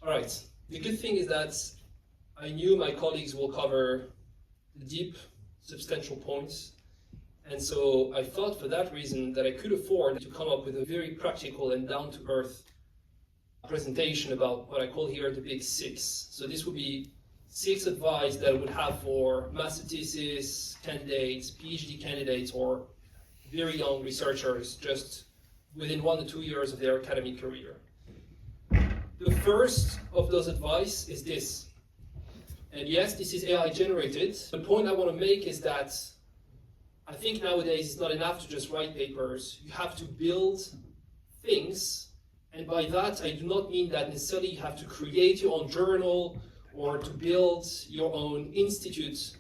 All right. The good thing is that I knew my colleagues will cover the deep, substantial points. And so I thought for that reason that I could afford to come up with a very practical and down-to-earth presentation about what I call here the big six. So this would be 6 advice that I would have for master thesis candidates, PhD candidates, or very young researchers just within 1 to 2 years of their academic career. The first of those advice is this. And yes, this is AI generated. The point I want to make is that I think nowadays it's not enough to just write papers. You have to build things. And by that, I do not mean that necessarily you have to create your own journal or to build your own institute.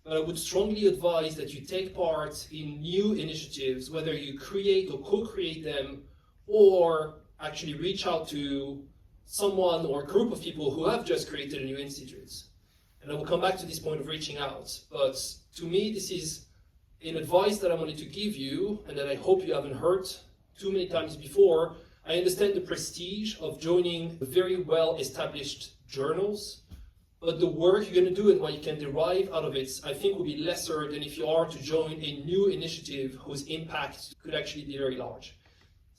But I would strongly advise that you take part in new initiatives, whether you create or co-create them, or actually reach out to someone or a group of people who have just created a new institute. And I will come back to this point of reaching out. But to me, this is an advice that I wanted to give you and that I hope you haven't heard too many times before. I understand the prestige of joining very well-established journals, but the work you're going to do and what you can derive out of it, I think, will be lesser than if you are to join a new initiative whose impact could actually be very large.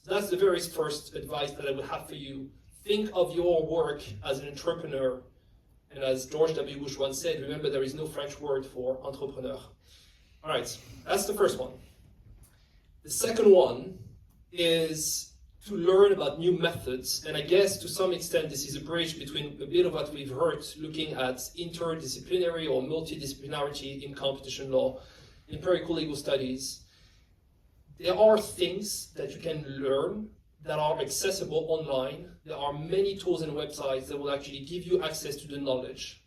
So that's the very first advice that I would have for you. Think of your work as an entrepreneur. And as George W. Bush once said, remember there is no French word for entrepreneur. All right, that's the first one. The second one is to learn about new methods. And I guess to some extent this is a bridge between a bit of what we've heard looking at interdisciplinary or multidisciplinarity in competition law, empirical legal studies. There are things that you can learn that are accessible online. There are many tools and websites that will actually give you access to the knowledge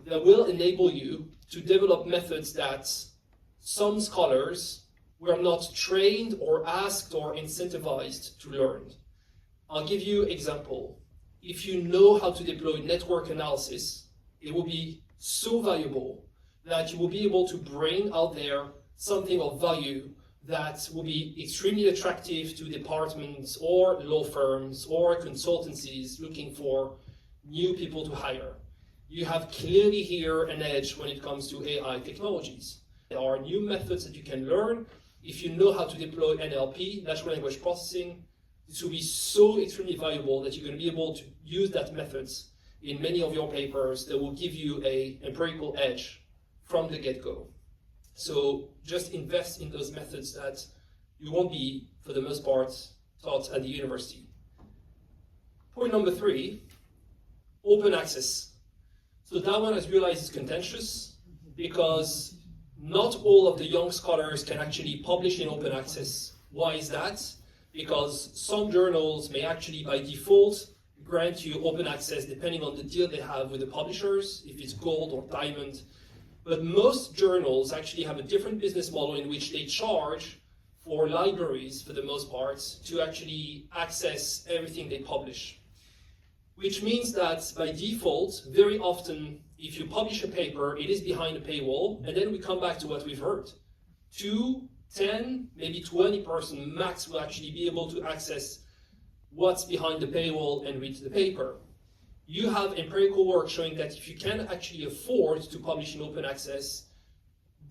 that will enable you to develop methods that some scholars were not trained or asked or incentivized to learn. I'll give you an example. If you know how to deploy network analysis, it will be so valuable that you will be able to bring out there something of value that will be extremely attractive to departments or law firms or consultancies looking for new people to hire. You have clearly here an edge when it comes to AI technologies. There are new methods that you can learn. If you know how to deploy NLP, natural language processing, this will be so extremely valuable that you're going to be able to use that methods in many of your papers that will give you an empirical edge from the get-go. So just invest in those methods that you won't be, for the most part, taught at the university. Point number 3, open access. So that one, as realized, is contentious because not all of the young scholars can actually publish in open access. Why is that? Because some journals may actually, by default, grant you open access depending on the deal they have with the publishers, if it's gold or diamond. But most journals actually have a different business model in which they charge for libraries, for the most part, to actually access everything they publish. Which means that by default, very often, if you publish a paper, it is behind a paywall, and then we come back to what we've heard. 2, 10, maybe 20 person max will actually be able to access what's behind the paywall and read the paper. You have empirical work showing that if you can actually afford to publish in open access,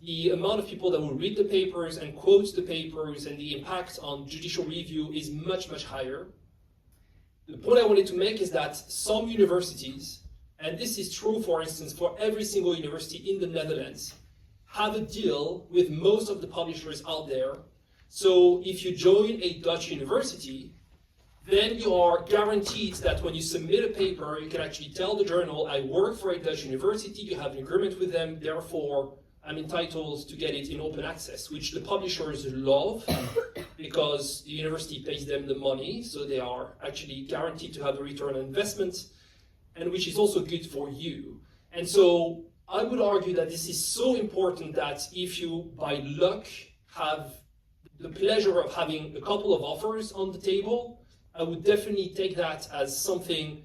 the amount of people that will read the papers and quote the papers and the impact on judicial review is much, much higher. The point I wanted to make is that some universities, and this is true, for instance, for every single university in the Netherlands, have a deal with most of the publishers out there. So if you join a Dutch university, then you are guaranteed that when you submit a paper, you can actually tell the journal, I work for a Dutch university, you have an agreement with them, therefore I'm entitled to get it in open access, which the publishers love because the university pays them the money, so they are actually guaranteed to have a return on investment, and which is also good for you. And so I would argue that this is so important that if you, by luck, have the pleasure of having a couple of offers on the table, I would definitely take that as something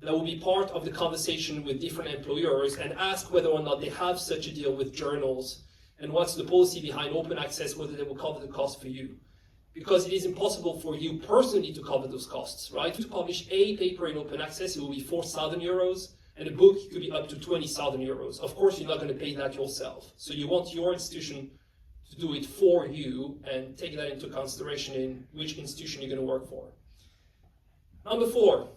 that will be part of the conversation with different employers and ask whether or not they have such a deal with journals and what's the policy behind open access, whether they will cover the cost for you. because it is impossible for you personally to cover those costs, right? To publish a paper in open access, it will be 4,000 euros, and a book could be up to 20,000 euros. Of course, you're not going to pay that yourself. So you want your institution to do it for you and take that into consideration in which institution you're going to work for. Number 4,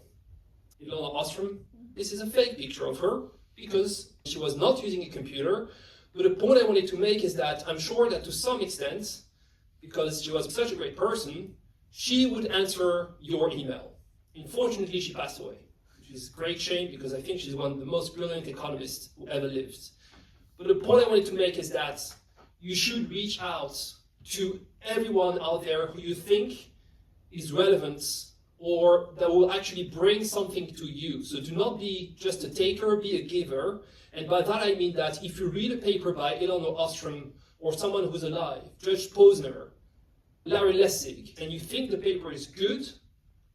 Ilona Ostrom. This is a fake picture of her because she was not using a computer. But the point I wanted to make is that I'm sure that to some extent, because she was such a great person, she would answer your email. Unfortunately, she passed away, which is a great shame because I think she's one of the most brilliant economists who ever lived. But the point I wanted to make is that you should reach out to everyone out there who you think is relevant or that will actually bring something to you. So do not be just a taker, be a giver. And by that I mean that if you read a paper by Ilona Ostrom or someone who's alive, Judge Posner, Larry Lessig, and you think the paper is good,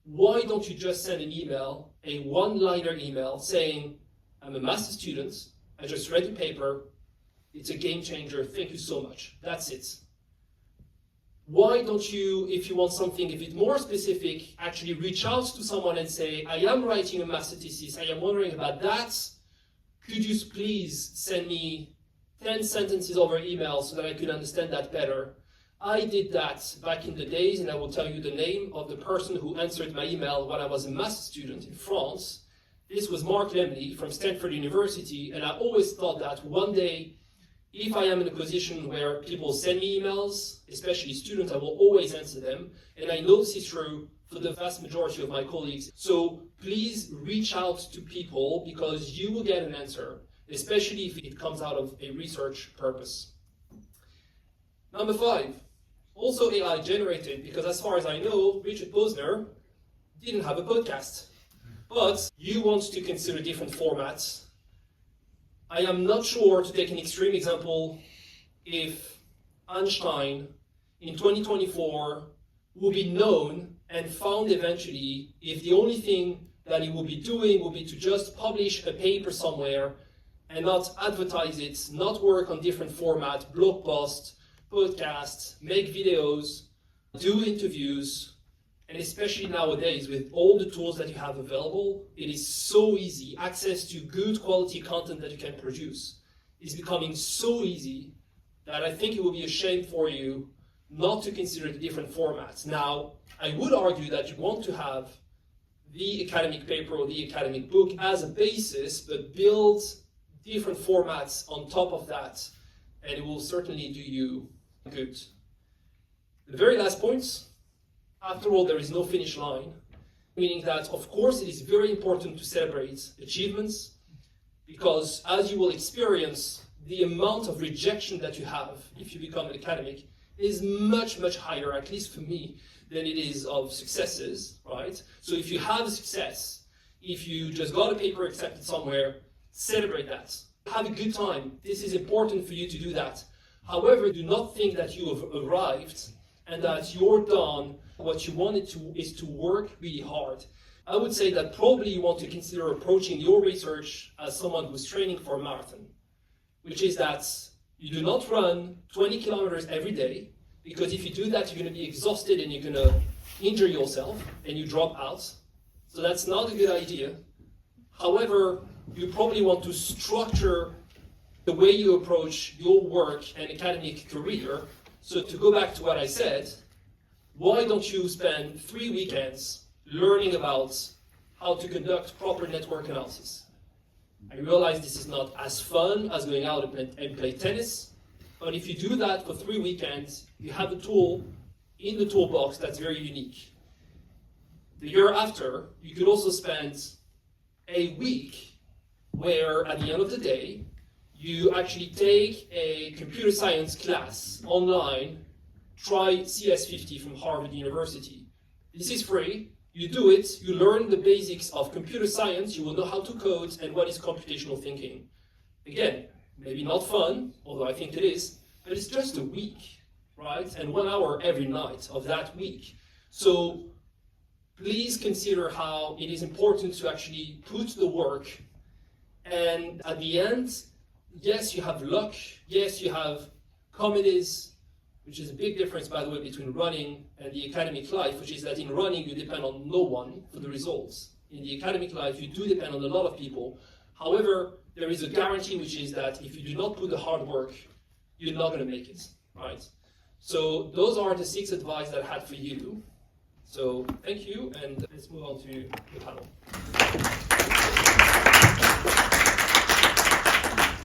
why don't you just send an email, a one-liner email saying, I'm a master's student, I just read the paper, it's a game changer, thank you so much. That's it. Why don't you, if you want something a bit more specific, actually reach out to someone and say, I am writing a master thesis, I am wondering about that. Could you please send me 10 sentences over email so that I could understand that better? I did that back in the days, and I will tell you the name of the person who answered my email when I was a master's student in France. This was Mark Lemley from Stanford University, and I always thought that one day, if I am in a position where people send me emails, especially students, I will always answer them, and I know this is true for the vast majority of my colleagues. So please reach out to people because you will get an answer, especially if it comes out of a research purpose. Number 5, also AI generated, because as far as I know, Richard Posner didn't have a podcast. But you want to consider different formats. I am not sure, to take an extreme example, if Einstein in 2024 will be known and found eventually if the only thing that he will be doing will be to just publish a paper somewhere and not advertise it, not work on different formats, blog posts, podcasts, make videos, do interviews, and especially nowadays with all the tools that you have available, it is so easy. Access to good quality content that you can produce is becoming so easy that I think it will be a shame for you not to consider the different formats. Now, I would argue that you want to have the academic paper or the academic book as a basis, but build different formats on top of that, and it will certainly do you good. The very last point, after all, there is no finish line, meaning that, of course, it is very important to celebrate achievements, because as you will experience, the amount of rejection that you have if you become an academic is much, much higher, at least for me, than it is of successes, right? So if you have a success, if you just got a paper accepted somewhere, celebrate that. Have a good time. This is important for you to do that. However, do not think that you have arrived and that you're done. What you wanted to is to work really hard. I would say that probably you want to consider approaching your research as someone who's training for a marathon, which is that you do not run 20 kilometers every day, because if you do that, you're going to be exhausted and you're going to injure yourself and you drop out. So that's not a good idea. However, you probably want to structure the way you approach your work and academic career. So to go back to what I said, why don't you spend 3 weekends learning about how to conduct proper network analysis? I realize this is not as fun as going out and play tennis, but if you do that for 3 weekends, you have a tool in the toolbox that's very unique. The year after, you could also spend a week where at the end of the day, you actually take a computer science class online, try CS50 from Harvard University. This is free. You do it, you learn the basics of computer science, you will know how to code and what is computational thinking. Again, maybe not fun, although I think it is, but it's just a week, right? And 1 hour every night of that week. So please consider how it is important to actually put the work, and at the end, yes, you have luck, yes, you have committees, which is a big difference, by the way, between running and the academic life, which is that in running you depend on no one for the results. In the academic life, you do depend on a lot of people. However, there is a guarantee, which is that if you do not put the hard work, you're not going to make it, right? So those are the 6 advice that I had for you. So thank you, and let's move on to the panel.